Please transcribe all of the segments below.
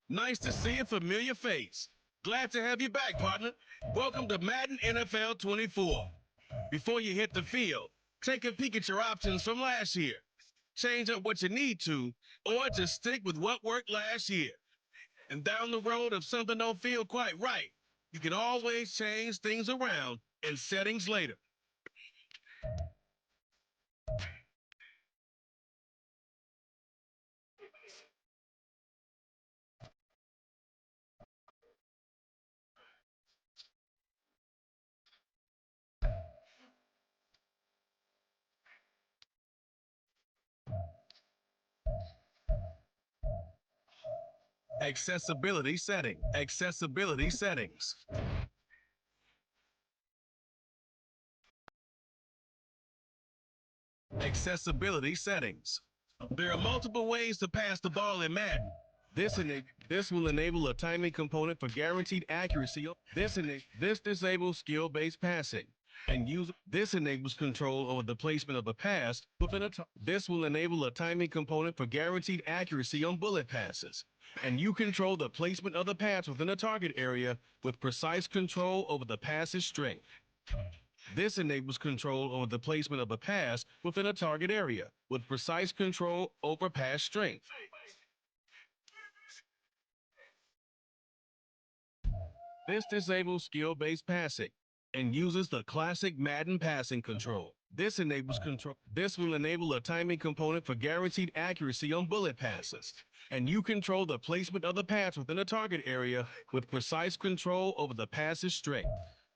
Nice to see a familiar face. Glad to have you back, partner. Welcome to Madden NFL 24. Before you hit the field, take a peek at your options from last year. Change up what you need to, or just stick with what worked last year. And down the road, if something don't feel quite right, you can always change things around in settings later. Accessibility setting. Accessibility settings. Accessibility settings. There are multiple ways to pass the ball in Madden. This will enable a timing component for guaranteed accuracy. This disables skill-based passing. This enables control over the placement of a pass within This will enable a timing component for guaranteed accuracy on bullet passes. And you control the placement of the pass within a target area with precise control over the pass's strength. This enables control over the placement of a pass within a target area with precise control over pass strength. This disables skill-based passing and uses the classic Madden passing control. This will enable a timing component for guaranteed accuracy on bullet passes. And you control the placement of the pass within a target area with precise control over the pass's strength.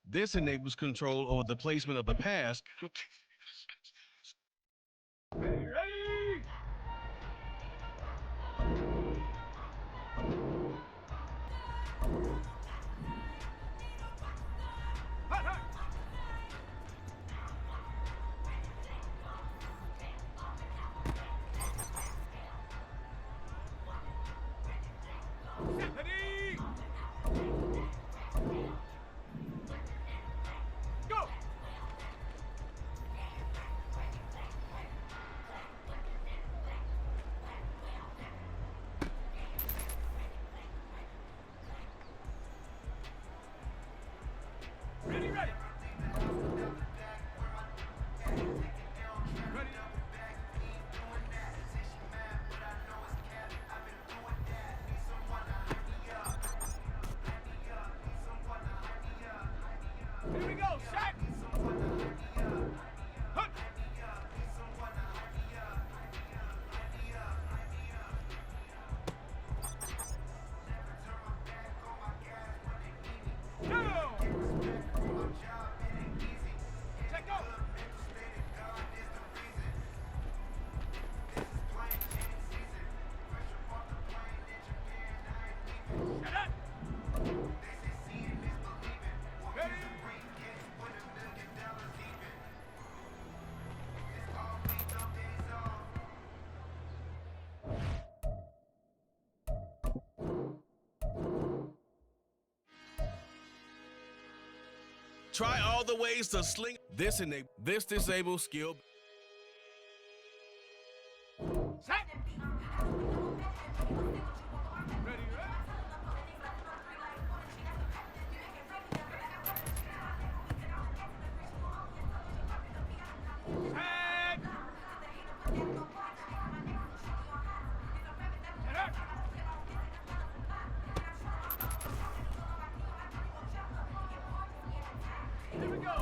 This enables control over the placement of the pass. Try all the ways to sling. This disables skill.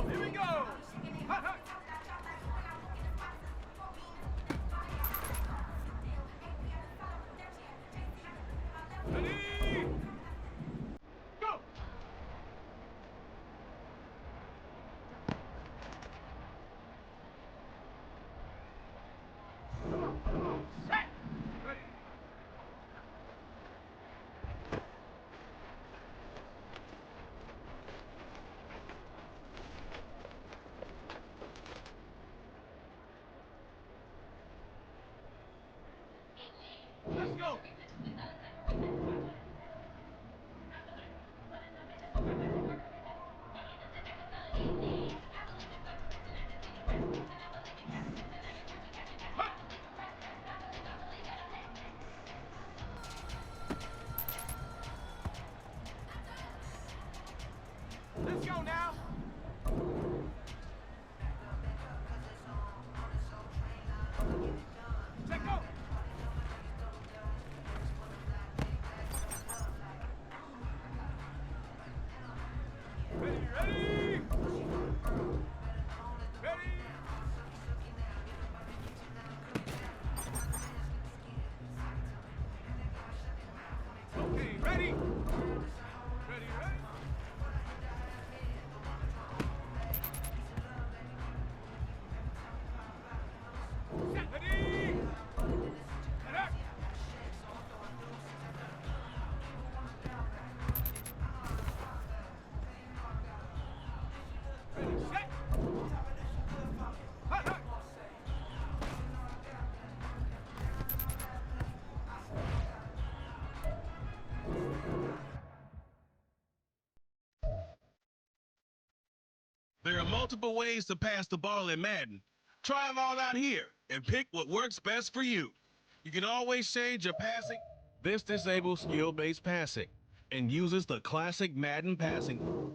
Here we go. go now. Check go. Ready, ready. Ready. Okay, ready. Ready, ready. Set, ready. Set up. Ready, set. Hot, hot. There are multiple ways to pass the ball in Madden. Try them all out here and pick what works best for you. You can always change your passing. This disables skill-based passing and uses the classic Madden passing.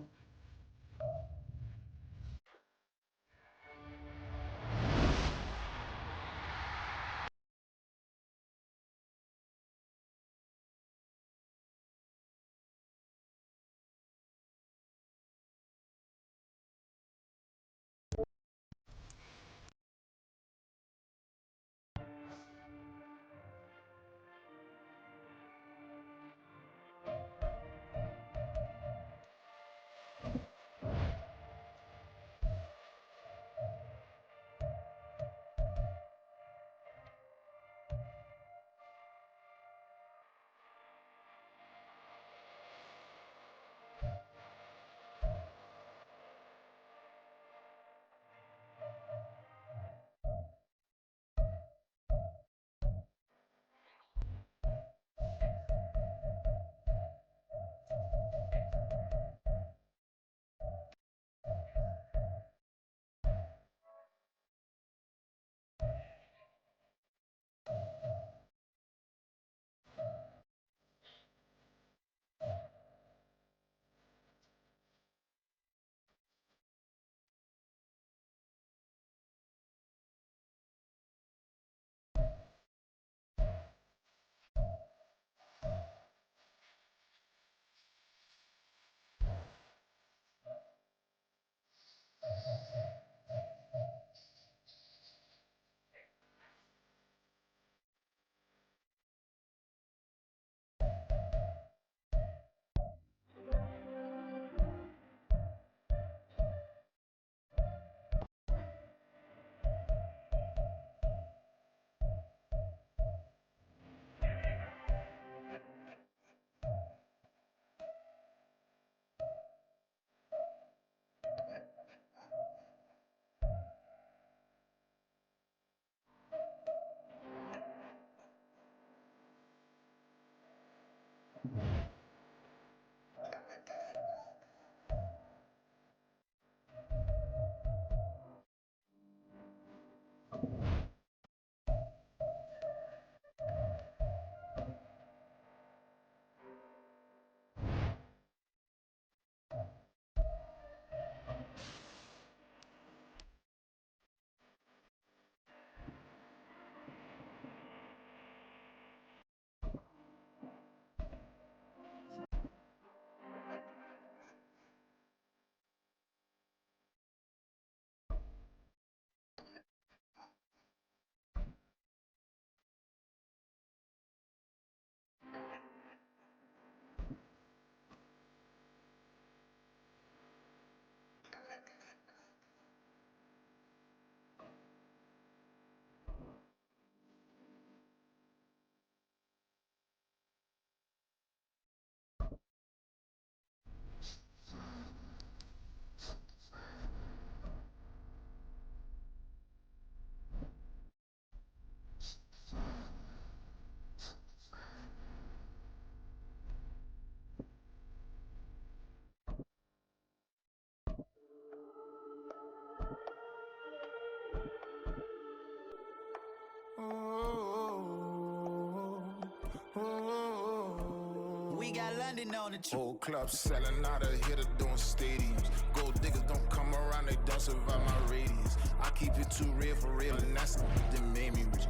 grinding on the truth. Whole club selling out of here to doing stadiums. Gold diggers don't come around, they don't survive my radius. I keep it too real for real, and that's that made me rich.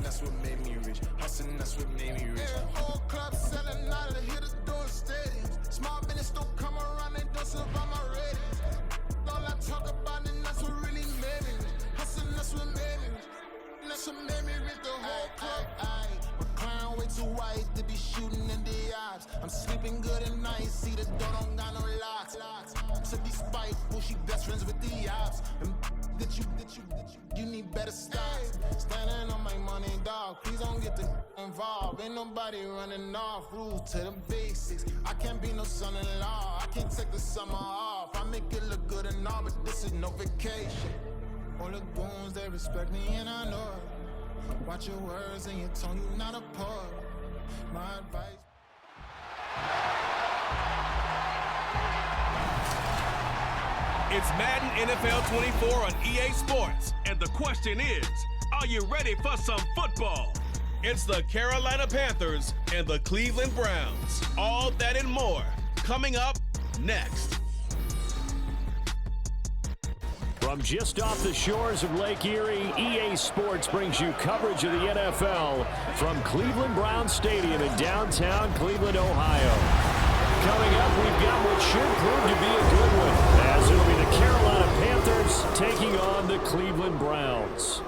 That's what made me rich. Hustling, that's what made me rich. Yeah, whole club selling out of here to doing stadiums. Small business don't come around, they don't survive my radius. All I talk about, and that's what really made me rich. Hustling, that's what made me rich. That's what made me rich, the whole club. My clown way too white to be shooting in the eyes. I'm sleeping good at night, see the door don't got no locks. To be spiteful, she best friends with the ops. And you need better styles. Standing on my money, dog, please don't get involved. Ain't nobody running off, rules to the basics. I can't be no son-in-law, I can't take the summer off. I make it look good and all, but this is no vacation. All the goons, they respect me and I know it. Watch your words and your tone, you not a poet. My advice. It's Madden NFL 24 on EA Sports, and the question is, are you ready for some football? It's the Carolina Panthers and the Cleveland Browns. All that and more coming up next. From just off the shores of Lake Erie, EA Sports brings you coverage of the NFL from Cleveland Browns Stadium in downtown Cleveland, Ohio. Coming up, we've got what should prove to be a good one, as it'll be the Carolina Panthers taking on the Cleveland Browns.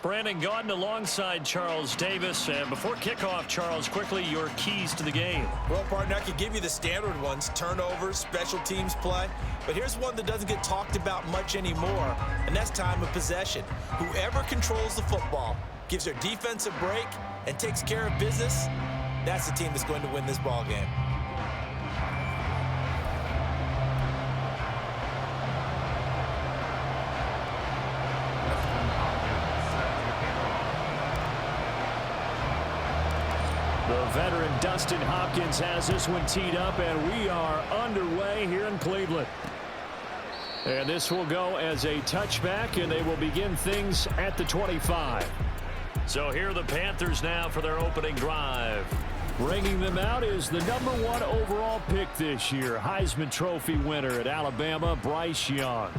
Brandon Gaudin alongside Charles Davis. And before kickoff, Charles, quickly your keys to the game. Well, partner, I could give you the standard ones, turnovers, special teams play. But here's one that doesn't get talked about much anymore, and that's time of possession. Whoever controls the football, gives their defense a break, and takes care of business, that's the team that's going to win this ball game. The veteran Dustin Hopkins has this one teed up, and we are underway here in Cleveland. And this will go as a touchback, and they will begin things at the 25. So here are the Panthers now for their opening drive. Bringing them out is the #1 overall pick this year, Heisman Trophy winner at Alabama, Bryce Young.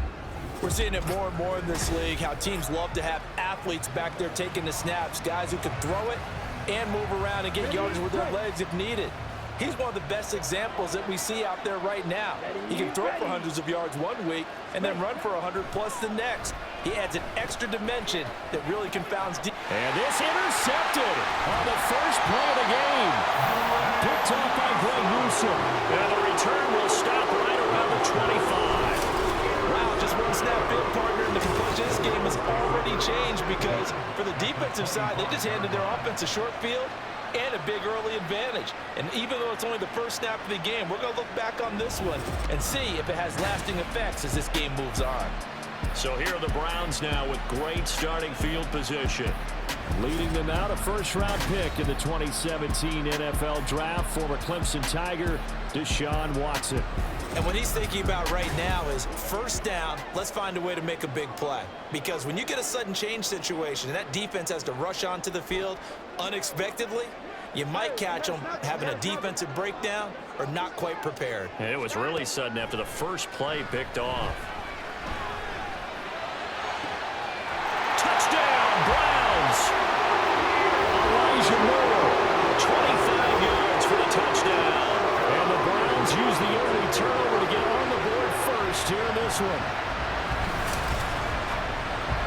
We're seeing it more and more in this league, how teams love to have athletes back there taking the snaps, guys who can throw it and move around and get yardage with their legs if needed. He's one of the best examples that we see out there right now. He can throw for hundreds of yards one week and then run for 100+ the next. He adds an extra dimension that really confounds defense. And this intercepted on the first play of the game. Picked off by Greg Newsom. And the return will stop right around the 25. Wow, just one snap field, partner, and the complexion of this game has already changed because for the defensive side, they just handed their offense a short field and a big early advantage. And even though it's only the first snap of the game, we're going to look back on this one and see if it has lasting effects as this game moves on. So here are the Browns now with great starting field position. Leading them out, a first-round pick in the 2017 NFL Draft, former Clemson Tiger, Deshaun Watson. And what he's thinking about right now is first down, let's find a way to make a big play. Because when you get a sudden change situation and that defense has to rush onto the field unexpectedly, you might catch them having a defensive breakdown or not quite prepared. And it was really sudden after the first play picked off. Touchdown, Browns! Elijah Moore, 25 yards for the touchdown. And the Browns use the early turnover to get on the board first here in this one.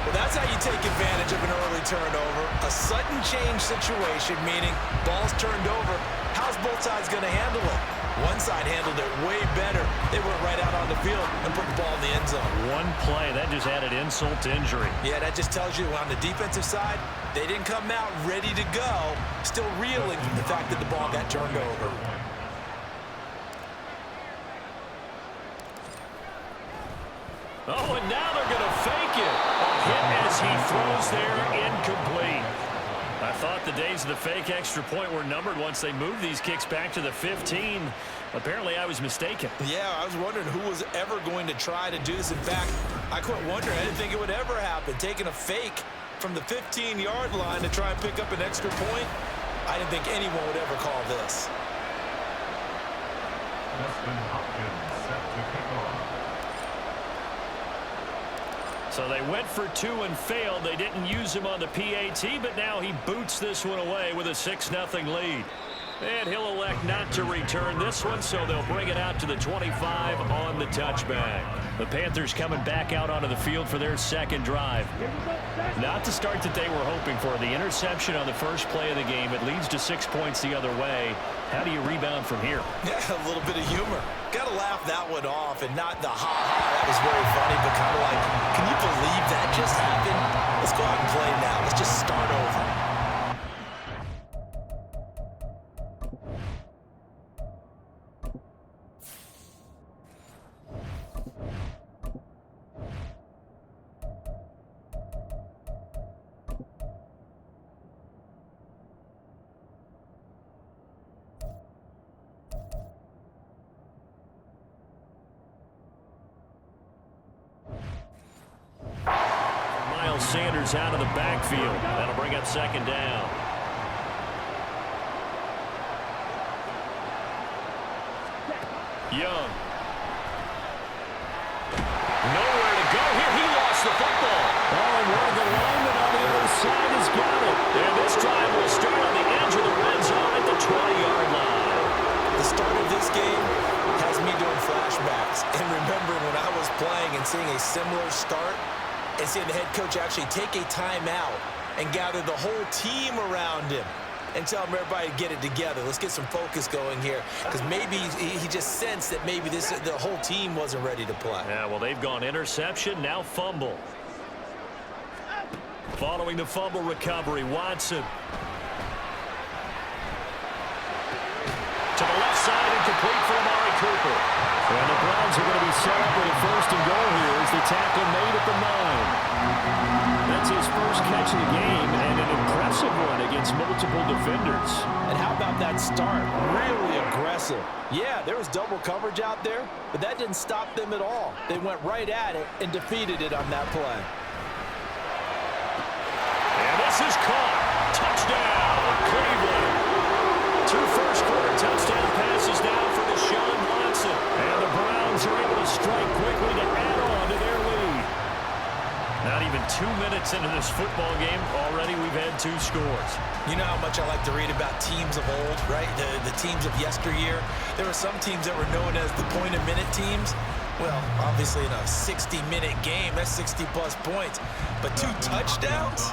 Well, that's how you take advantage of an early turnover. A sudden change situation, meaning ball's turned over. How's both sides going to handle it? One side handled it way better. They went right out on the field and put the ball in the end zone. One play, that just added insult to injury. Yeah, that just tells you on the defensive side, they didn't come out ready to go, still reeling from the fact that the ball got turned over. Oh, and now they're going to fake it. A hit as he throws there, incomplete. I thought the days of the fake extra point were numbered once they moved these kicks back to the 15. Apparently, I was mistaken. Yeah, I was wondering who was ever going to try to do this. In fact, I quit wondering. I didn't think it would ever happen. Taking a fake from the 15-yard line to try and pick up an extra point. I didn't think anyone would ever call this. So they went for 2 and failed. They didn't use him on the PAT, but now he boots this one away with a 6-0 lead. And he'll elect not to return this one, so they'll bring it out to the 25 on the touchback. The Panthers coming back out onto the field for their second drive. Not the start that they were hoping for. The interception on the first play of the game. It leads to 6 points the other way. How do you rebound from here? Yeah, a little bit of humor. Got to laugh that one off and not the ha-ha. That was very funny, but kind of like, can you believe that just happened? Let's go out and play now. Let's just start over. Sanders out of the backfield. That'll bring up second down. Young. Nowhere to go here. He lost the football. Oh, and one of the linemen on the other side has got it. And this drive will start on the edge of the red zone at the 20-yard line. The start of this game has me doing flashbacks and remembering when I was playing and seeing a similar start and seeing the head coach actually take a timeout and gather the whole team around him and tell him everybody to get it together. Let's get some focus going here, because maybe he just sensed that maybe the whole team wasn't ready to play. Yeah, well, they've gone interception, now fumble. Following the fumble recovery, Watson. To the left side and complete for Amari Cooper. And the Browns are going to be set up with a first and goal here as the tackle made at the 9. That's his first catch of the game and an impressive one against multiple defenders. And how about that start? Really aggressive. Yeah, there was double coverage out there, but that didn't stop them at all. They went right at it and defeated it on that play. And this is caught. Touchdown, Cleveland. 2 first-quarter touchdown passes now for Deshaun Watson. And the Browns are able to strike quickly to add on to their lead. Not even 2 minutes into this football game, already we've had 2 scores. You know how much I like to read about teams of old, right? The teams of yesteryear. There were some teams that were known as the point-a-minute teams. Well, obviously in a 60-minute game, that's 60-plus points. But 2 touchdowns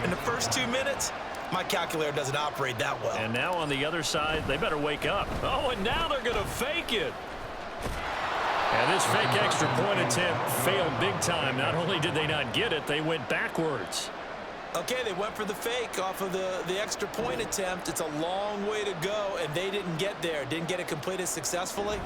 in the first 2 minutes? My calculator doesn't operate that well. And now on the other side, they better wake up. Oh, and now they're going to fake it. And this fake extra point attempt failed big time. Not only did they not get it, they went backwards. Okay, they went for the fake off of the extra point attempt. It's a long way to go, and they didn't get there. Didn't get it completed successfully.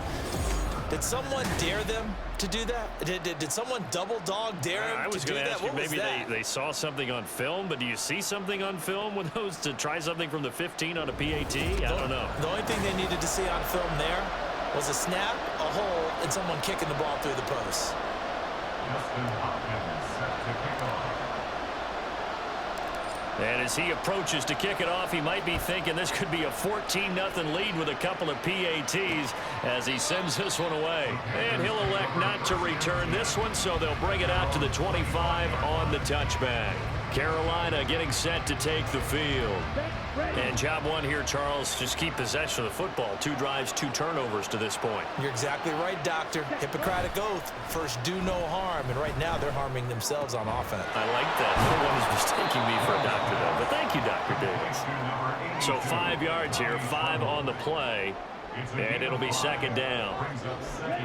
Did someone dare them to do that? Did someone double dog dare them to do that? I was going to ask you, maybe they saw something on film, but do you see something on film with those to try something from the 15 on a PAT? I don't know. The only thing they needed to see on film there was a snap, a hole, and someone kicking the ball through the post. And as he approaches to kick it off, he might be thinking this could be a 14-0 lead with a couple of PATs as he sends this one away. And he'll elect not to return this one, so they'll bring it out to the 25 on the touchback. Carolina getting set to take the field. And job one here, Charles, just keep possession of the football. 2 drives, 2 turnovers to this point. You're exactly right, Doctor. Hippocratic oath. First, do no harm. And right now, they're harming themselves on offense. I like that. No one is mistaking me for a doctor, though. But thank you, Dr. Davis. So 5 yards here, 5 on the play. And it'll be second down.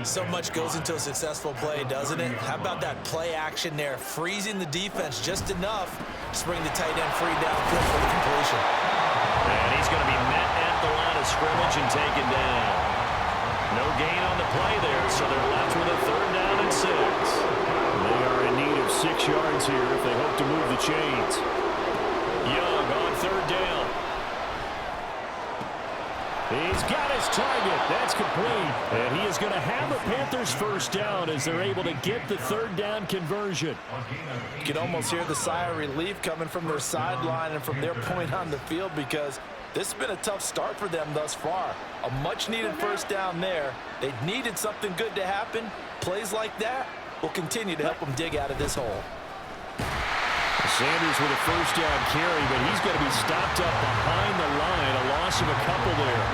So much goes into a successful play, doesn't it? How about that play action there? Freezing the defense just enough to bring the tight end free downfield for the completion. And he's going to be met at the line of scrimmage and taken down. No gain on the play there, so they're left with a 3rd down and 6. They are in need of 6 yards here if they hope to move the chains. Young on 3rd down. He's got his target. That's complete. And he is going to have a Panthers first down as they're able to get the 3rd down conversion. You can almost hear the sigh of relief coming from their sideline and from their point on the field, because This has been a tough start for them thus far. A much-needed first down there. They needed something good to happen. Plays like that will continue to help them dig out of this hole. Sanders with a first down carry, but he's going to be stopped up behind the line. A loss of a couple there.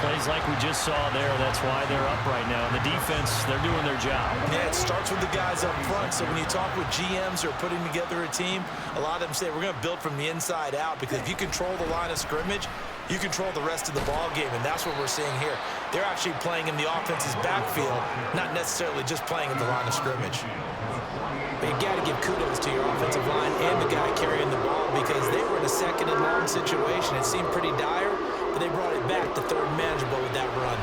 Plays like we just saw there. That's why they're up right now. And the defense, they're doing their job. Yeah, it starts with the guys up front. So when you talk with GMs who are putting together a team, a lot of them say we're going to build from the inside out, because if you control the line of scrimmage, you control the rest of the ball game, and that's what we're seeing here. They're actually playing in the offense's backfield, not necessarily just playing at the line of scrimmage. But you got to give kudos to your offensive line and the guy carrying the ball, because they were in a second and long situation. It seemed pretty dire, but they brought it back to third manageable with that run.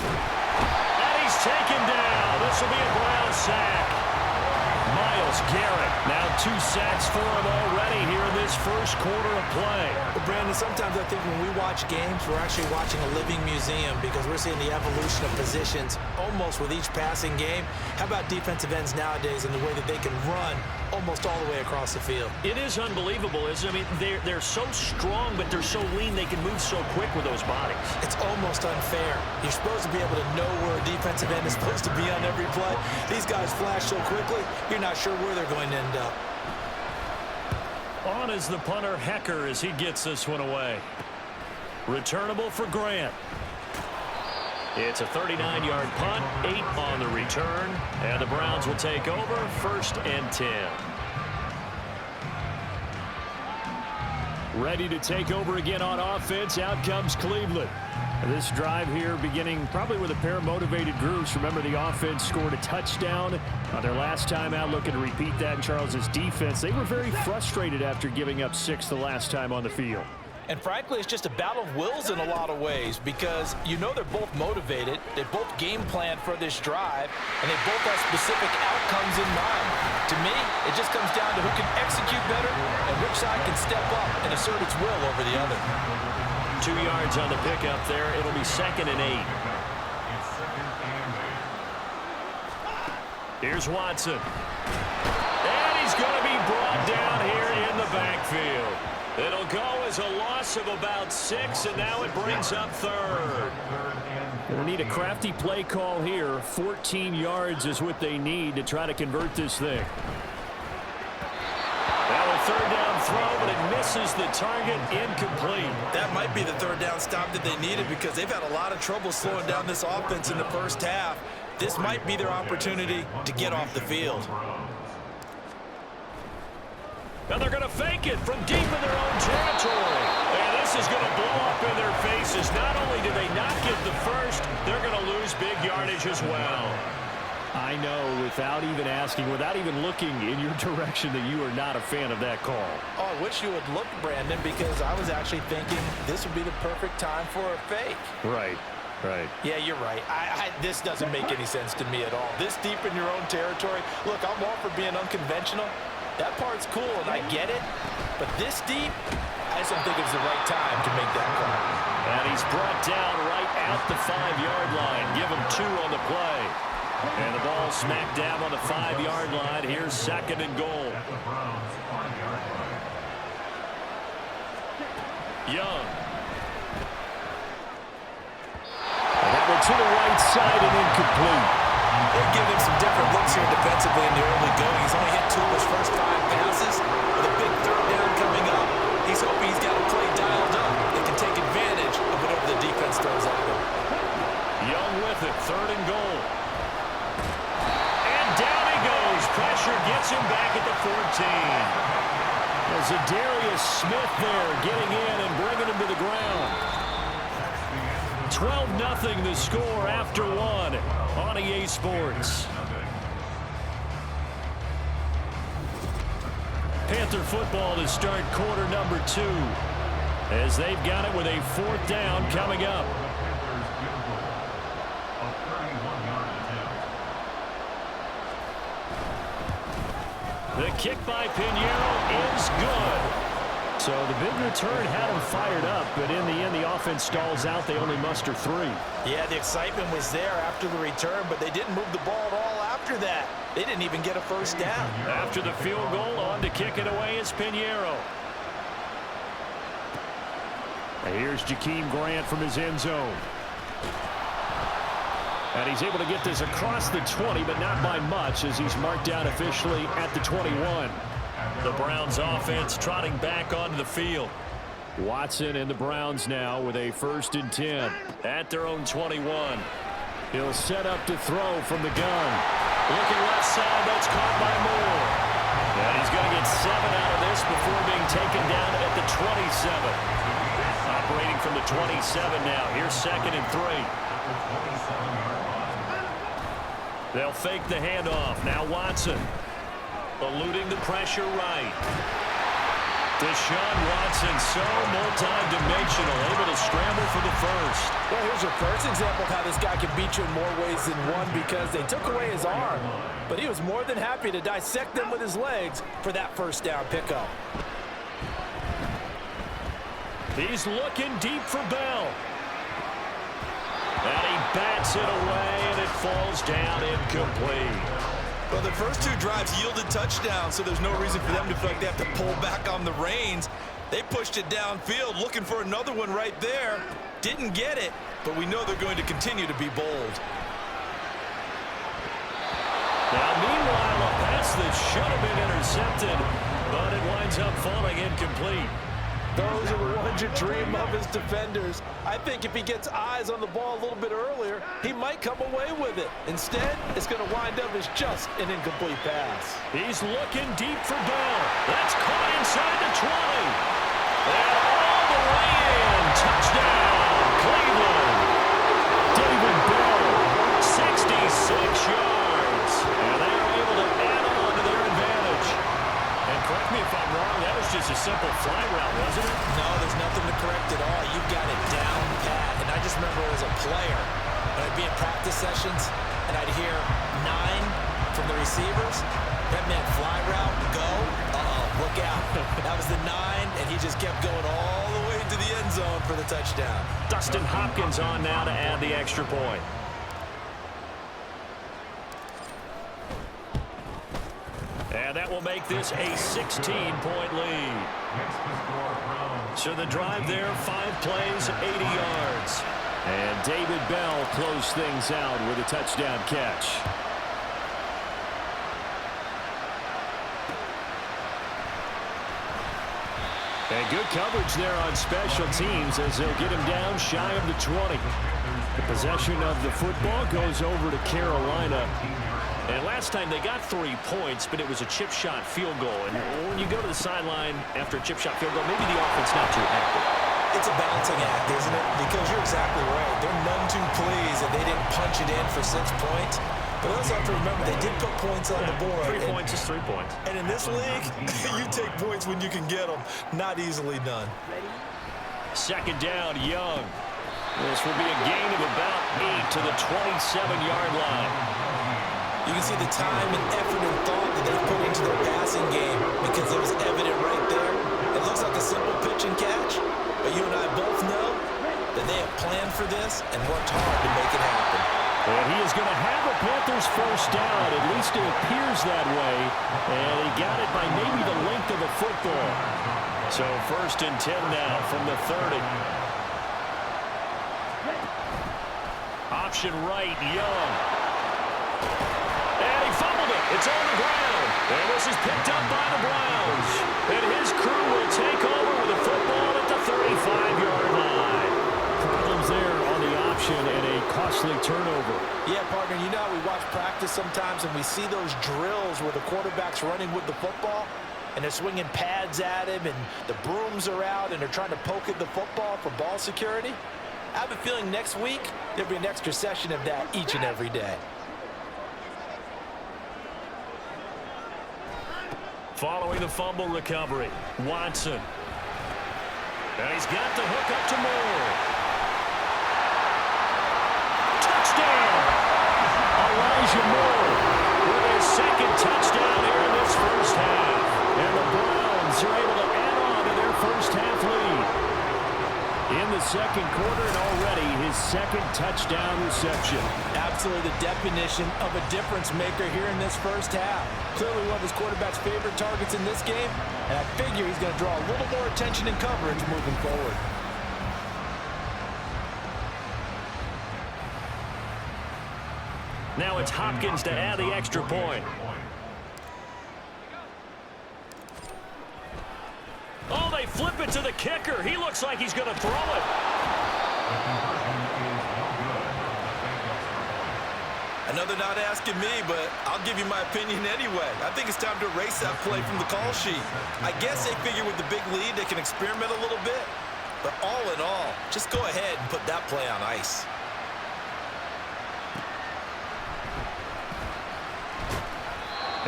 And he's taken down. This will be a Brown sack. Myles Garrett, now 2 sacks for him already here in this first quarter of play. Well, Brandon, sometimes I think when we watch games, we're actually watching a living museum, because we're seeing the evolution of positions almost with each passing game. How about defensive ends nowadays and the way that they can run almost all the way across the field? It is unbelievable, isn't it? I mean, they're so strong, but they're so lean. They can move so quick with those bodies. It's almost unfair. You're supposed to be able to know where a defensive end is supposed to be on every play. These guys flash so quickly, you're not sure where they're going to end up. On is the punter, Hecker, as he gets this one away. Returnable for Grant. It's a 39-yard punt, 8 on the return, and the Browns will take over, 1st and 10. Ready to take over again on offense. Out comes Cleveland. This drive here beginning probably with a pair of motivated groups. Remember, the offense scored a touchdown on their last time out, looking to repeat that in Charles's defense. They were very frustrated after giving up 6 the last time on the field. And frankly, it's just a battle of wills in a lot of ways, because you know they're both motivated, they both game plan for this drive, and they both have specific outcomes in mind. To me, it just comes down to who can execute better and which side can step up and assert its will over the other. 2 yards on the pickup there. It'll be 2nd and 8. Here's Watson. And he's going to be brought down here in the backfield. It'll go as a loss of about 6, and now it brings up 3rd. They'll need a crafty play call here. 14 yards is what they need to try to convert this thing. Now a 3rd down throw, but it misses the target, incomplete. That might be the 3rd down stop that they needed, because they've had a lot of trouble slowing down this offense in the first half. This might be their opportunity to get off the field. And they're going to fake it from deep in their own territory. And this is going to blow up in their faces. Not only do they not get the first, they're going to lose big yardage as well. I know, without even asking, without even looking in your direction, that you are not a fan of that call. Oh, I wish you would look, Brandon, because I was actually thinking this would be the perfect time for a fake. Right. Right. Yeah, you're right. This doesn't make any sense to me at all. This deep in your own territory. Look, I'm all for being unconventional. That part's cool, and I get it. But this deep, I just don't think it's the right time to make that call. And he's brought down right out the 5-yard line. Give him 2 on the play. And the ball smack dab on the 5-yard line. Here's 2nd and goal. Young. That one to the right side and incomplete. They're giving him some different looks here defensively in the early going. He's only hit 2 of his first 5 passes. With a big 3rd down coming up, he's hoping he's got a play dialed up that can take advantage of whatever the defense throws at him. Young with it, 3rd and goal. And down he goes. Pressure gets him back at the 14. There's a Darius Smith there getting in and bringing him to the ground. 12-0 the score after 1 on EA Sports. Panther football to start quarter number 2, as they've got it with a 4th down coming up. The kick by Pinheiro is good. So the big return had them fired up, but in the end, the offense stalls out. They only muster 3. Yeah, the excitement was there after the return, but they didn't move the ball at all after that. They didn't even get a 1st down. After the field goal, on to kick it away is Pinheiro. And here's Jakeem Grant from his end zone. And he's able to get this across the 20, but not by much, as he's marked down officially at the 21. The Browns offense trotting back onto the field. Watson and the Browns now with a 1st and 10. At their own 21. He'll set up to throw from the gun. Looking left side, that's caught by Moore. And he's going to get 7 out of this before being taken down at the 27. Operating from the 27 now. Here's 2nd and 3. They'll fake the handoff. Now Watson. Eluding the pressure right. Deshaun Watson, so multi-dimensional, able to scramble for the first. Well, here's your first example of how this guy can beat you in more ways than one, because they took away his arm, but he was more than happy to dissect them with his legs for that first down pickup. He's looking deep for Bell. And he bats it away, and it falls down incomplete. Well, the first 2 drives yielded touchdowns, so there's no reason for them to feel like they have to pull back on the reins. They pushed it downfield, looking for another one right there. Didn't get it, but we know they're going to continue to be bold. Now, meanwhile, a pass that should have been intercepted, but it winds up falling incomplete. Those are the ones you dream of as defenders. I think if he gets eyes on the ball a little bit earlier, he might come away with it. Instead, it's going to wind up as just an incomplete pass. He's looking deep for Bell. That's caught inside the 20. And all the way in. Touchdown, Cleveland. David Bell. 66 yards. And they're able to add on to their advantage. And correct me if I'm wrong, that was just a simple fly route, wasn't it? No, there's nothing to correct at all. You've got it down pat. And I just remember as a player, when I'd be in practice sessions, and I'd hear 9 from the receivers. That meant fly route, go. Look out. That was the 9, and he just kept going all the way to the end zone for the touchdown. Dustin Hopkins on now to add the extra point. And that will make this a 16-point lead. So the drive there, 5 plays, 80 yards. And David Bell closed things out with a touchdown catch. And good coverage there on special teams as they'll get him down shy of the 20. The possession of the football goes over to Carolina. And last time they got 3 points, but it was a chip shot field goal. And when you go to the sideline after a chip shot field goal, maybe the offense not too happy. It's a balancing act, isn't it? Because you're exactly right. They're none too pleased that they didn't punch it in for 6 points. But also have to remember, they did put points on the board. 3 points is 3 points. And in this league, you take points when you can get them. Not easily done. 2nd down, Young. This will be a gain of about 8 to the 27-yard line. You can see the time and effort and thought that they've put into their passing game, because it was evident right there. It looks like a simple pitch and catch, but you and I both know that they have planned for this and worked hard to make it happen. And he is going to have a Panthers first down. At least it appears that way. And he got it by maybe the length of a football. So 1st and 10 now from the 30. Option right, Young. And he fumbled it. It's on the ground. And this is picked up by the Browns. And his crew will take over with the football at the 35-yard line. Problems there on the option and a costly turnover. Yeah, partner, you know how we watch practice sometimes and we see those drills where the quarterback's running with the football and they're swinging pads at him and the brooms are out and they're trying to poke at the football for ball security. I have a feeling next week there'll be an extra session of that each and every day. Following the fumble recovery, Watson. And he's got the hook up to Moore. Touchdown! Elijah Moore With his 2nd touchdown here in this first half. and the Browns are able to add on to their first half lead. In the 2nd quarter and already his 2nd touchdown reception. Absolutely the definition of a difference maker here in this first half. Clearly one of his quarterback's favorite targets in this game, and I figure he's going to draw a little more attention and coverage moving forward. Now it's Hopkins to add the extra point. Oh, they flip it to the kicker. He looks like he's going to throw it. Another not asking me, but I'll give you my opinion anyway. I think it's time to erase that play from the call sheet. I guess they figure with the big lead they can experiment a little bit. But all in all, just go ahead and put that play on ice.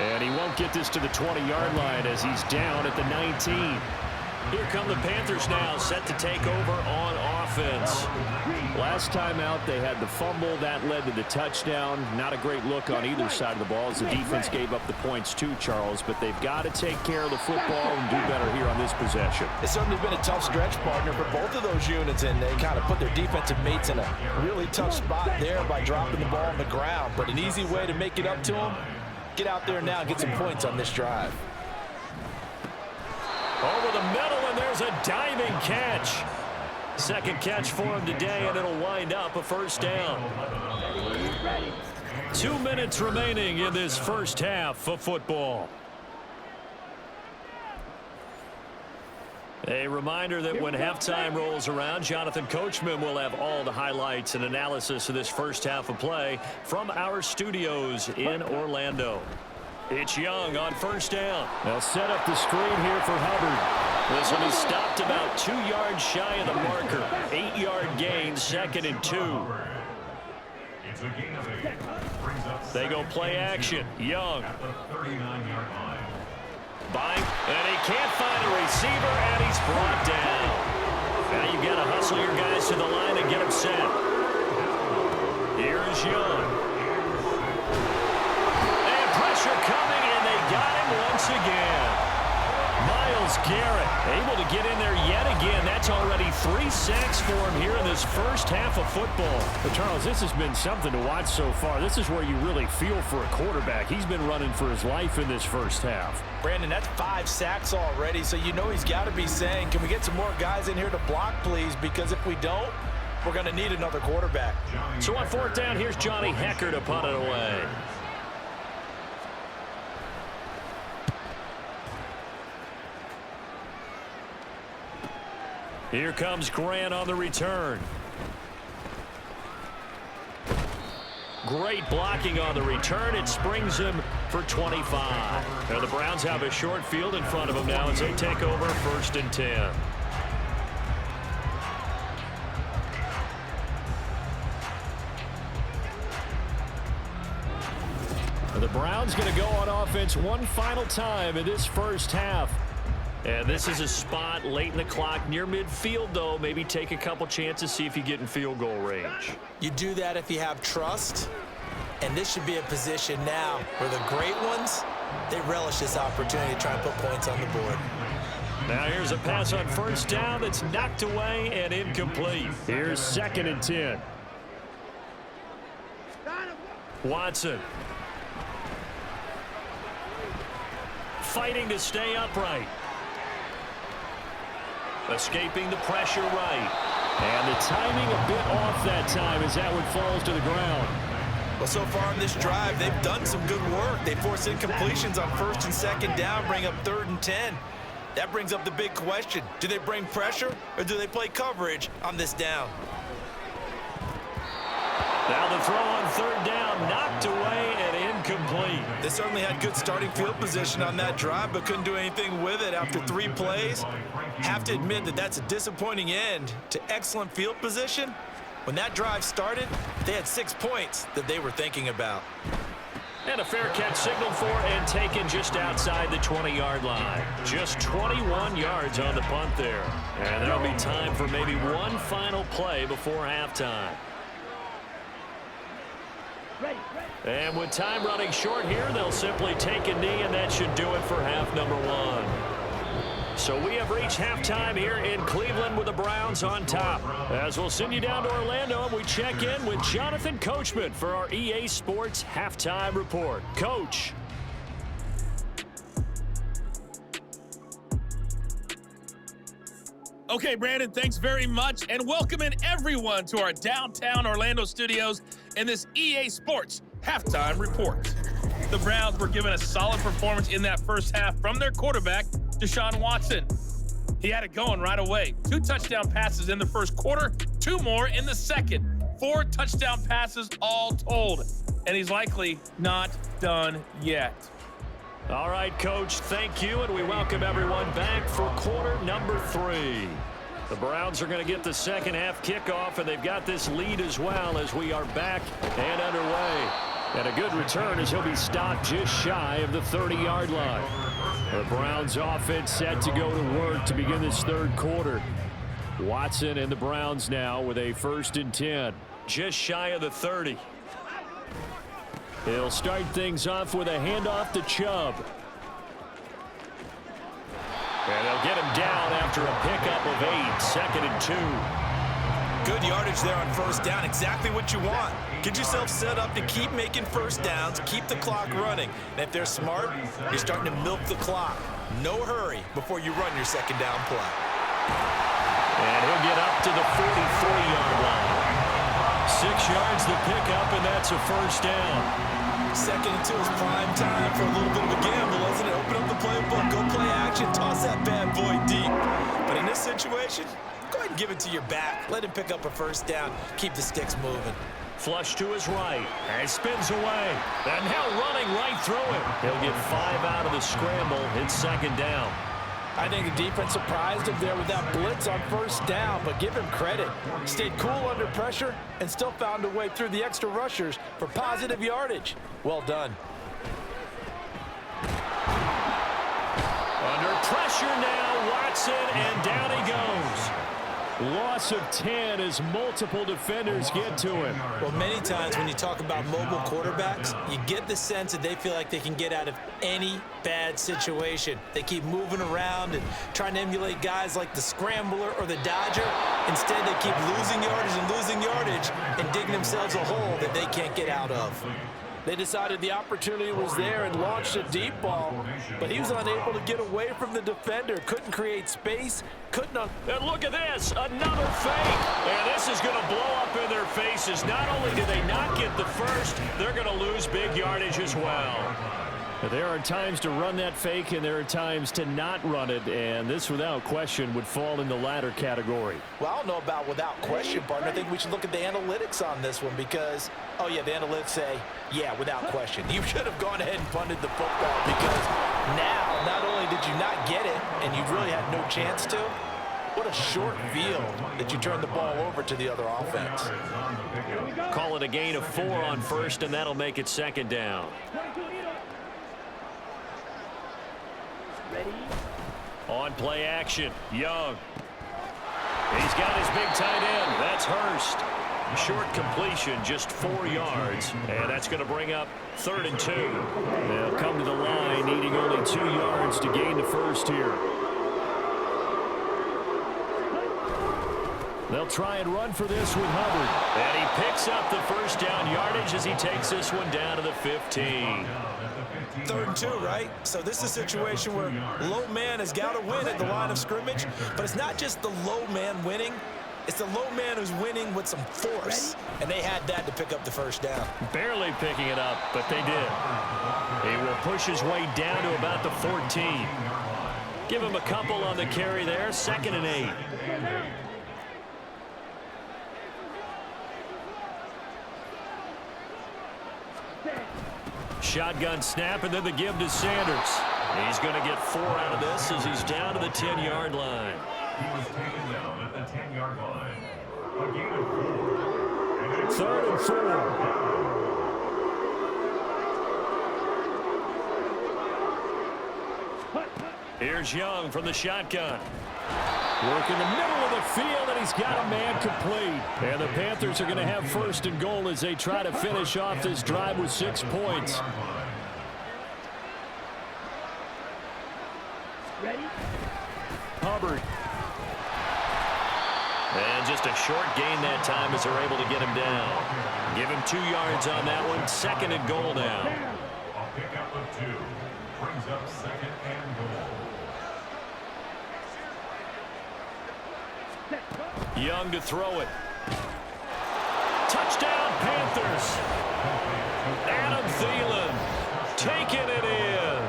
And he won't get this to the 20-yard line as he's down at the 19. Here come the Panthers now, set to take over on offense. Last time out, they had the fumble. That led to the touchdown. Not a great look on either side of the ball as the defense gave up the points too, Charles. But they've got to take care of the football and do better here on this possession. It's certainly been a tough stretch, partner, for both of those units, and they kind of put their defensive mates in a really tough spot there by dropping the ball on the ground. But an easy way to make it up to them, get out there now and get some points on this drive. Over the middle, and there's a diving catch. Second catch for him today, and it'll wind up a first down. 2 minutes remaining in this first half of football. A reminder that when halftime rolls around, Jonathan Coachman will have all the highlights and analysis of this first half of play from our studios in Orlando. It's Young on first down. They'll set up the screen here for Hubbard. This one is stopped about 2 yards shy of the marker. 8-yard gain, 2nd and 2. They go play action. Young. Bite, and he can't find a receiver, and he's brought down. Now you've got to hustle your guys to the line and get them set. Here's Young. Pressure coming, and they got him once again. Myles Garrett able to get in there yet again. That's already 3 sacks for him here in this first half of football. But Charles, this has been something to watch so far. This is where you really feel for a quarterback. He's been running for his life in this first half. Brandon, that's 5 sacks already, so you know he's got to be saying, can we get some more guys in here to block, please? Because if we don't, we're going to need another quarterback. So on 4th down, here's Johnny Hecker to punt it away. Here comes Grant on the return. Great blocking on the return. It springs him for 25. Now the Browns have a short field in front of them now as they take over 1st and 10. The Browns going to go on offense one final time in this first half. And this is a spot late in the clock near midfield, though. Maybe take a couple chances, see if you get in field goal range. You do that if you have trust. And this should be a position now where the great ones, they relish this opportunity to try and put points on the board. Now here's a pass on 1st down that's knocked away and incomplete. Here's 2nd and 10. Watson. Fighting to stay upright. Escaping the pressure right. And the timing a bit off that time as that one falls to the ground. Well, so far in this drive, they've done some good work. They force incompletions on 1st and 2nd down, bring up 3rd and 10. That brings up the big question. Do they bring pressure or do they play coverage on this down? Now the throw on 3rd down, knocked away and incomplete. They certainly had good starting field position on that drive, but couldn't do anything with it after 3 plays. Have to admit that that's a disappointing end to excellent field position. When that drive started, they had 6 points that they were thinking about. And a fair catch signaled for and taken just outside the 20-yard line. Just 21 yards on the punt there. And there'll be time for maybe one final play before halftime. And with time running short here, they'll simply take a knee, and that should do it for half number 1. So we have reached halftime here in Cleveland with the Browns on top. As we'll send you down to Orlando, and we check in with Jonathan Coachman for our EA Sports Halftime Report. Coach. Okay, Brandon, thanks very much, and welcome in everyone to our downtown Orlando studios in this EA Sports halftime report. The Browns were given a solid performance in that first half from their quarterback, Deshaun Watson. He had it going right away. 2 touchdown passes in the first quarter, 2 more in the second. 4 touchdown passes all told. And he's likely not done yet. All right, Coach, thank you, and we welcome everyone back for quarter number 3. The Browns are going to get the second half kickoff, and they've got this lead as well as we are back and underway. And a good return as he'll be stopped just shy of the 30-yard line. The Browns offense set to go to work to begin this third quarter. Watson and the Browns now with a 1st and 10. Just shy of the 30. He'll start things off with a handoff to Chubb. And they'll get him down after a pickup of 8, 2nd and 2. Good yardage there on first down. Exactly what you want. Get yourself set up to keep making first downs, keep the clock running. And if they're smart, you're starting to milk the clock. No hurry before you run your second down play. And he'll get up to the 43-yard line. 6 yards the pickup, and that's a first down. 2nd and 2 is prime time for a little bit of a gamble, isn't it? Open up the playbook, go play action, toss that bad boy deep. But in this situation, go ahead and give it to your back. Let him pick up a first down. Keep the sticks moving. Flush to his right. And spins away. And now running right through him. He'll get 5 out of the scramble. It's 2nd down. I think the defense surprised him there with that blitz on first down, but give him credit. Stayed cool under pressure and still found a way through the extra rushers for positive yardage. Well done. Under pressure now, Watson, and down he goes. Loss of 10 as multiple defenders get to him. Well, many times when you talk about mobile quarterbacks, you get the sense that they feel like they can get out of any bad situation. They keep moving around and trying to emulate guys like the Scrambler or the Dodger. Instead, they keep losing yardage and digging themselves a hole that they can't get out of. They decided the opportunity was there and launched a deep ball, but he was unable to get away from the defender. Couldn't create space, couldn't. And look at this, another fake. And this is going to blow up in their faces. Not only do they not get the first, they're going to lose big yardage as well. There are times to run that fake, and there are times to not run it, and this, without question, would fall in the latter category. Well, I don't know about without question, partner. I think we should look at the analytics on this one because, oh, yeah, the analytics say, yeah, without question. You should have gone ahead and punted the football because now, not only did you not get it, and you really had no chance to, what a short field that you turned the ball over to the other offense. Call it a gain of 4 on first, and that'll make it 2nd down. On play action, Young. He's got his big tight end. That's Hurst. Short completion, just 4 yards. And that's going to bring up 3rd and 2. They'll come to the line, needing only 2 yards to gain the first here. They'll try and run for this with Hubbard. And he picks up the first down yardage as he takes this one down to the 15. 3rd and 2, right? So this is a situation where low man has got to win at the line of scrimmage, but it's not just the low man winning. It's the low man who's winning with some force, and they had that to pick up the first down. Barely picking it up, but they did. He will push his way down to about the 14. Give him a couple on the carry there, 2nd and 8. Shotgun snap, and then the give to Sanders. He's going to get 4 out of this as he's down to the 10-yard line. He was taken down at the 10-yard line. A gain of 4. 3rd and 4. Here's Young from the shotgun. Work in the middle of the field, and he's got a man complete. And the Panthers are going to have 1st and goal as they try to finish off this drive with 6 points. Ready? Hubbard. And just a short gain that time as they're able to get him down. Give him 2 yards on that one. 2nd and goal now. A pickup of 2 brings up 2nd and goal. Young to throw it. Touchdown, Panthers. Thielen taking it in.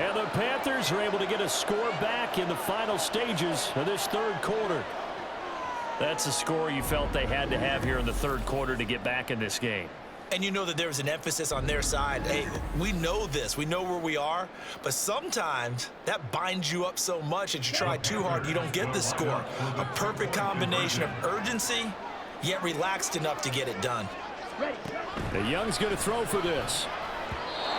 And the Panthers are able to get a score back in the final stages of this third quarter. That's a score you felt they had to have here in the third quarter to get back in this game. And you know that there was an emphasis on their side. Hey, we know this. We know where we are. But sometimes that binds you up so much that you try too hard, you don't get the score. A perfect combination of urgency, yet relaxed enough to get it done. The Young's going to throw for this.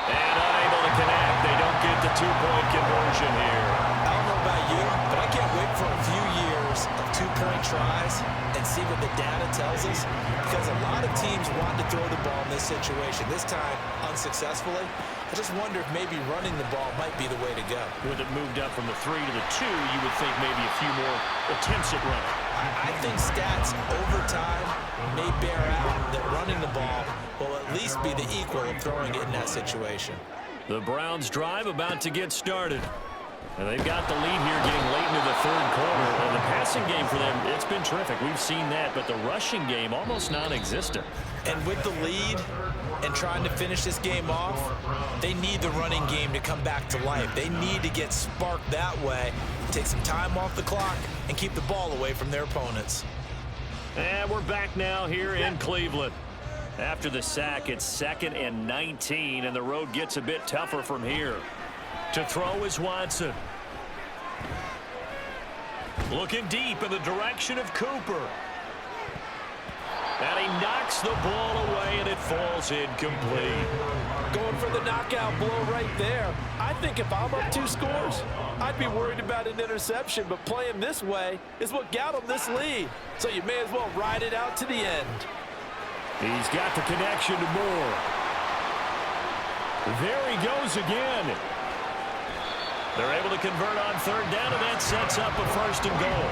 And unable to connect. They don't get the two-point conversion here. I don't know about you, but I can't wait for a few years of two-point tries and see what the data tells us, because a lot of teams want to throw the ball in this situation. This time, unsuccessfully. I just wonder if maybe running the ball might be the way to go. With it moved up from the 3 to the 2, you would think maybe a few more attempts at running. I think stats over time may bear out that running the ball will at least be the equal of throwing it in that situation. The Browns drive about to get started. And they've got the lead here getting late into the third quarter. And the passing game for them, it's been terrific. We've seen that, but the rushing game almost non-existent. And with the lead and trying to finish this game off, they need the running game to come back to life. They need to get sparked that way, take some time off the clock, and keep the ball away from their opponents. And we're back now here in Cleveland. After the sack, it's 2nd and 19, and the road gets a bit tougher from here. To throw is Watson. Looking deep in the direction of Cooper. And he knocks the ball away, and it falls incomplete. Going for the knockout blow right there. I think if I'm up 2 scores, I'd be worried about an interception, but playing this way is what got him this lead. So you may as well ride it out to the end. He's got the connection to Moore. There he goes again. They're able to convert on 3rd down, and that sets up a 1st and goal.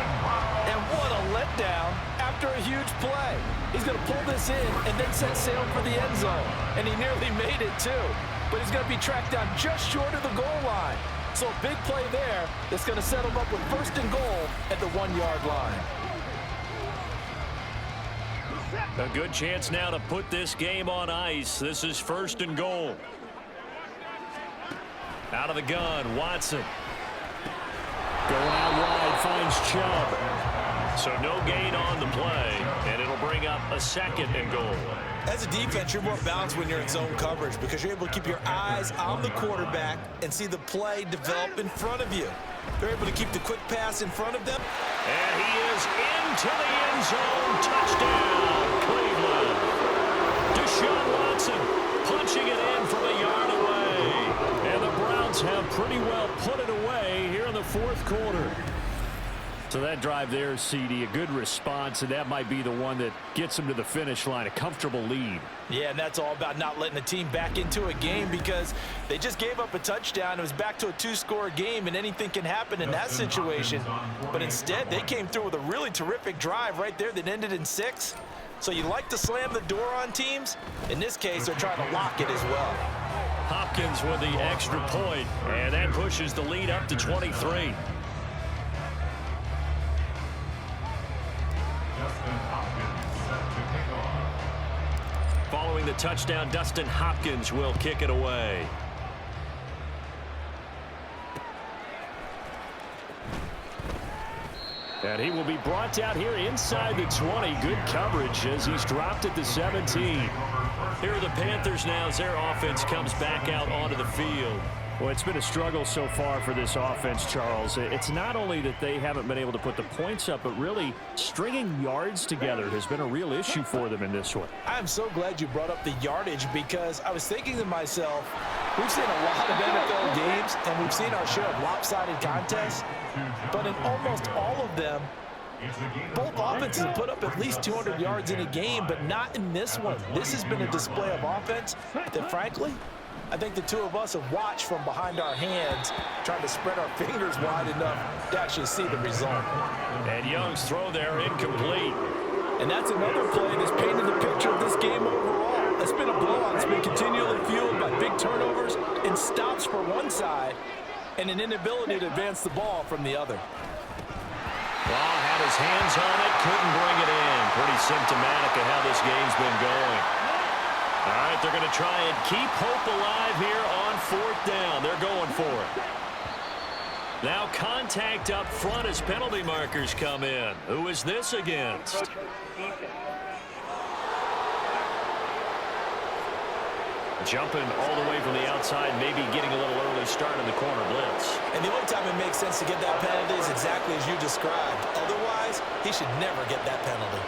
And what a letdown after a huge play. He's going to pull this in and then set sail for the end zone. And he nearly made it, too. But he's going to be tracked down just short of the goal line. So a big play there that's going to set him up with 1st and goal at the 1-yard line. A good chance now to put this game on ice. This is 1st and goal. Out of the gun, Watson. Going out wide, finds Chubb. So no gain on the play, and it'll bring up a 2nd and goal. As a defense, you're more balanced when you're in zone coverage because you're able to keep your eyes on the quarterback and see the play develop in front of you. They're able to keep the quick pass in front of them. And he is into the end zone. Touchdown, Cleveland. Deshaun Watson punching it in from a yard away. And the Browns have pretty well put it away here in the 4th quarter. So that drive there, CD, a good response, and that might be the one that gets them to the finish line, a comfortable lead. Yeah, and that's all about not letting the team back into a game because they just gave up a touchdown. It was back to a 2-score game, and anything can happen in that situation. But instead, they came through with a really terrific drive right there that ended in 6. So you like to slam the door on teams. In this case, they're trying to lock it as well. Hopkins with the extra point, and that pushes the lead up to 23. Following the touchdown, Dustin Hopkins will kick it away. And he will be brought down here inside the 20. Good coverage as he's dropped at the 17. Here are the Panthers now as their offense comes back out onto the field. Well, it's been a struggle so far for this offense, Charles. It's not only that they haven't been able to put the points up, but really stringing yards together has been a real issue for them in this one. I'm so glad you brought up the yardage because I was thinking to myself, we've seen a lot of NFL games and we've seen our share of lopsided contests, but in almost all of them, both offenses have put up at least 200 yards in a game, but not in this one. This has been a display of offense that, frankly, I think the two of us have watched from behind our hands, trying to spread our fingers wide enough to actually see the result. And Young's throw there incomplete. And that's another play that's painted the picture of this game overall. It's been a blowout. It's been continually fueled by big turnovers and stops for one side and an inability to advance the ball from the other. Well, had his hands on it, couldn't bring it in. Pretty symptomatic of how this game's been going. All right, they're going to try and keep hope alive here on 4th down. They're going for it. Now contact up front as penalty markers come in. Who is this against? Jumping all the way from the outside, maybe getting a little early start in the corner blitz. And the only time it makes sense to get that penalty is exactly as you described. Otherwise, he should never get that penalty.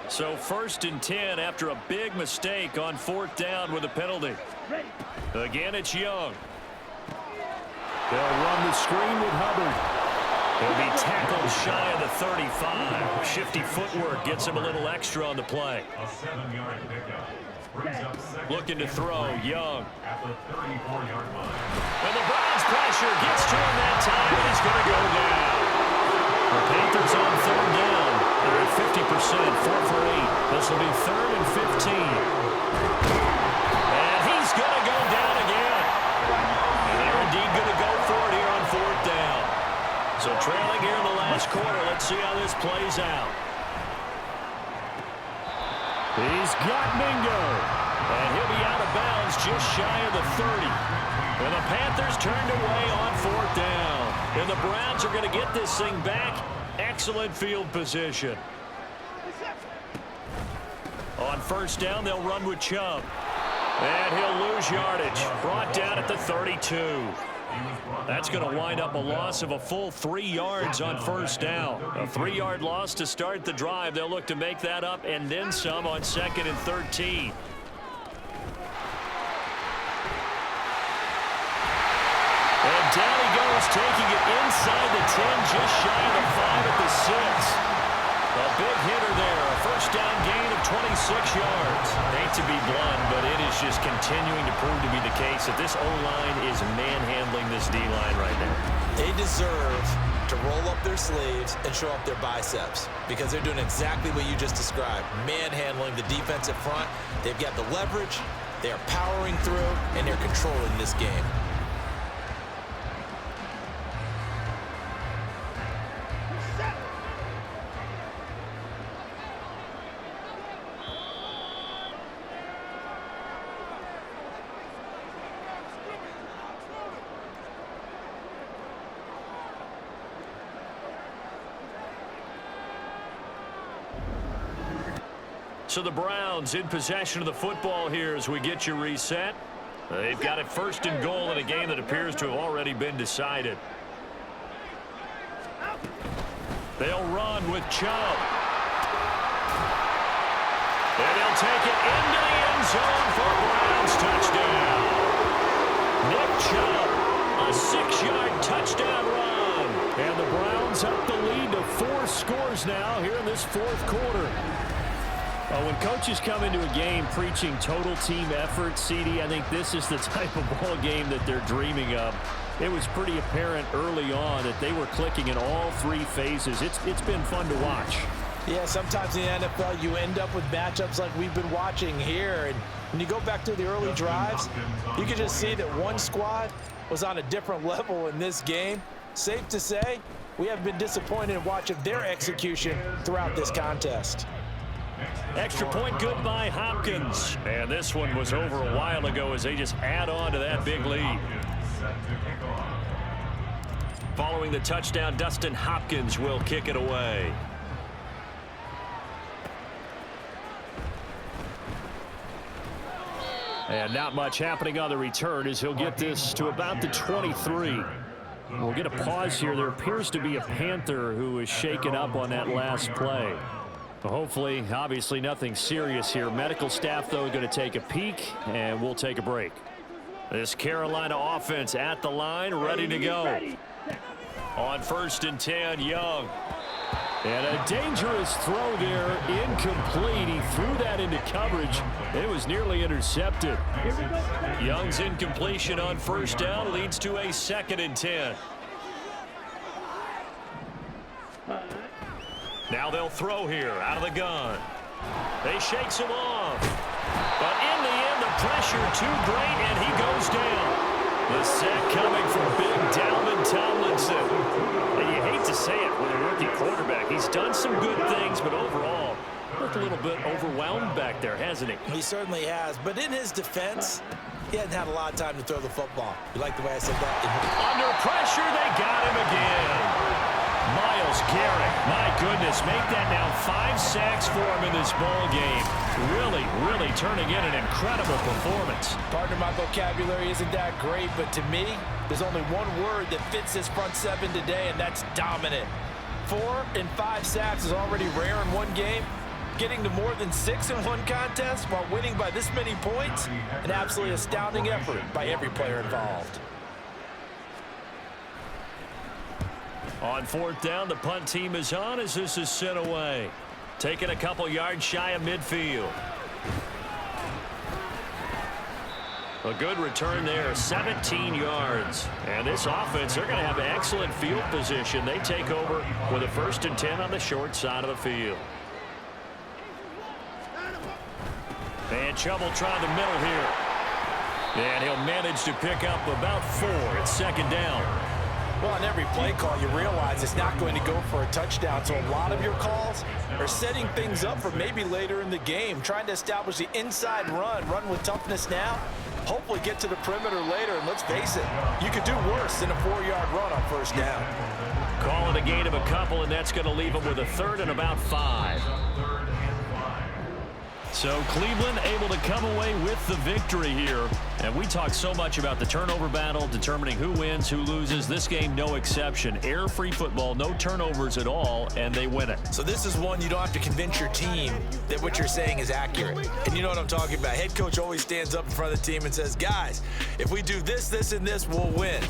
So 1st and 10 after a big mistake on 4th down with a penalty. Again, it's Young. They'll run the screen with Hubbard. He'll be tackled shy of the 35. Shifty footwork gets him a little extra on the play. A 7-yard pickup. Brings up second. Looking to throw, Young. At the 34-yard line. And the Browns pressure gets to him that time, and he's going to go down. The Panthers on 3rd down. They're at 50%, 4 for 8. This will be 3rd and 15. And he's going to go down again. And they're indeed going to go for it here on 4th down. So trailing here in the last quarter. Let's see how this plays out. He's got Mingo. And he'll be out of bounds just shy of the 30. And the Panthers turned away on 4th down. And the Browns are going to get this thing back. Excellent field position. On 1st down, they'll run with Chubb. And he'll lose yardage. Brought down at the 32. That's going to wind up a loss of a full 3 yards on 1st down. A 3-yard loss to start the drive. They'll look to make that up and then some on 2nd and 13. And down he goes, taking it inside the 10, just shy of the 5 at the 6. A big hitter there, a 1st down gain of 26 yards. Hate to be blunt, but it is just continuing to prove to be the case that this O-line is manhandling this D-line right now. They deserve to roll up their sleeves and show up their biceps because they're doing exactly what you just described, manhandling the defensive front. They've got the leverage, they're powering through, and they're controlling this game. So the Browns in possession of the football here as we get you reset. They've got it 1st and goal in a game that appears to have already been decided. They'll run with Chubb. And they'll take it into the end zone for a Browns touchdown. Nick Chubb, a 6-yard touchdown run. And the Browns up the lead to 4 scores now here in this 4th quarter. When coaches come into a game preaching total team effort, CD, I think this is the type of ball game that they're dreaming of. It was pretty apparent early on that they were clicking in all 3 phases. It's been fun to watch. Yeah, sometimes in the NFL you end up with matchups like we've been watching here. And when you go back to the early drives, you can just see that one squad was on a different level in this game. Safe to say, we have been disappointed in watching their execution throughout this contest. Extra point good by Hopkins. And this one was over a while ago as they just add on to that big lead. Following the touchdown, Dustin Hopkins will kick it away. And not much happening on the return as he'll get this to about the 23. We'll get a pause here. There appears to be a Panther who is shaken up on that last play. Hopefully, obviously nothing serious here. Medical staff, though, going to take a peek, and we'll take a break. This Carolina offense at the line, ready to go. On 1st and 10, Young. And a dangerous throw there, incomplete. He threw that into coverage. It was nearly intercepted. Young's incompletion on 1st down leads to a 2nd and 10. Now they'll throw here out of the gun. They shakes him off. But in the end, the pressure too great, and he goes down. The sack coming from big Dalvin Tomlinson. And you hate to say it with a rookie quarterback. He's done some good things, but overall, Looked a little bit overwhelmed back there, hasn't he? He certainly has, but in his defense, he hadn't had a lot of time to throw the football. You like the way I said that? Under pressure, they got him again. Myles Garrett, my goodness, make that now 5 sacks for him in this ball game. Really turning in an incredible performance. Partner, my vocabulary isn't that great, but to me, there's only one word that fits this front seven today, and that's dominant. 4 and 5 sacks is already rare in one game. Getting to more than 6 in one contest while winning by this many points, an absolutely astounding effort by every player involved. On 4th down, the punt team is on as this is sent away. Taking a couple yards shy of midfield. A good return there, 17 yards. And this offense, they're going to have excellent field position. They take over with a 1st and 10 on the short side of the field. And Chubb trying the middle here. And he'll manage to pick up about 4 at 2nd down. Well, on every play call, you realize it's not going to go for a touchdown. So a lot of your calls are setting things up for maybe later in the game, trying to establish the inside run with toughness now, hopefully get to the perimeter later. And let's face it, you could do worse than a 4-yard run on 1st down. Calling a gain of a couple, and that's going to leave them with a 3rd and about 5. So Cleveland able to come away with the victory here. And we talk so much about the turnover battle, determining who wins, who loses. This game, no exception. Error-free football, no turnovers at all, and they win it. So this is one you don't have to convince your team that what you're saying is accurate. And you know what I'm talking about. Head coach always stands up in front of the team and says, guys, if we do this, this, and this, we'll win.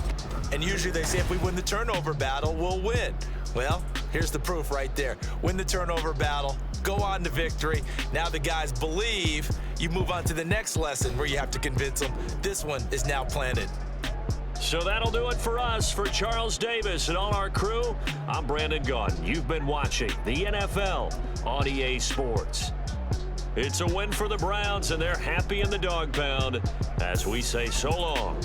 And usually they say if we win the turnover battle, we'll win. Well, here's the proof right there. Win the turnover battle, go on to victory. Now the guys believe. You move on to the next lesson where you have to convince them. This one is now planted. So that'll do it for us. For Charles Davis and all our crew, I'm Brandon Gaudin. You've been watching the NFL on EA Sports. It's a win for the Browns, and they're happy in the dog pound as we say so long.